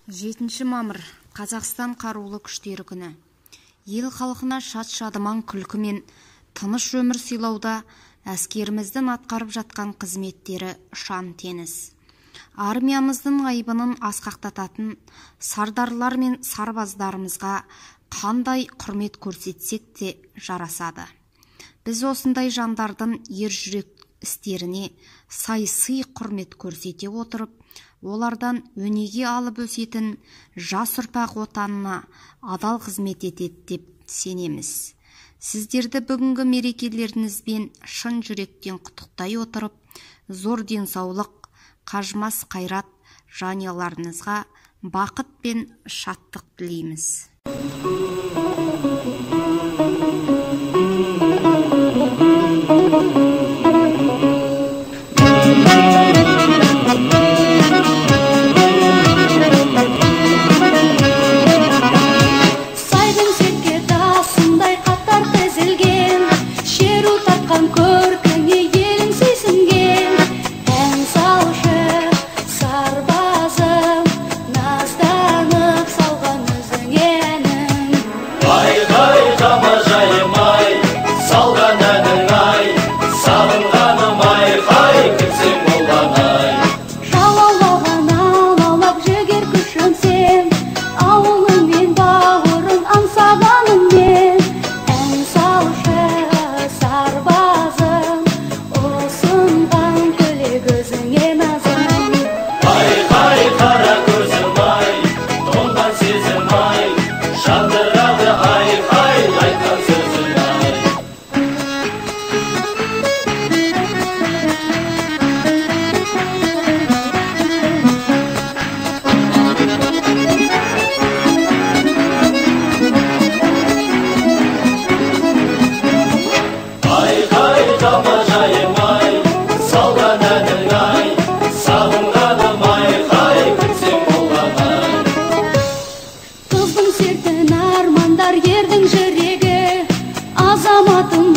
7 мамыр Қазақстан қарулы күштері күні. Ел халқына шат-шадыман күлкімен тыныш өмір сыйлауда әскеріміздің атқарып жатқан қызметтері шан теңіз. Армиямыздың айбынын асқақтататын сардарлар мен сарбаздарымызға қандай құрмет көрсетсек те жарасады. Біз осындай жандардың ержүрек істеріне сый құрмет көрсете отырып, олардан өнеге алып өсетін жас ұрпақ отанына адал қызмет етеді деп сенеміз. Сіздерді бүгінгі мерекелеріңізбен шын жүректен құттықтай отырып, зор денсаулық, қажымас қайрат жанұяларыңызға бақыт пен шаттық тілейміз. Ердің жүрегі азаматым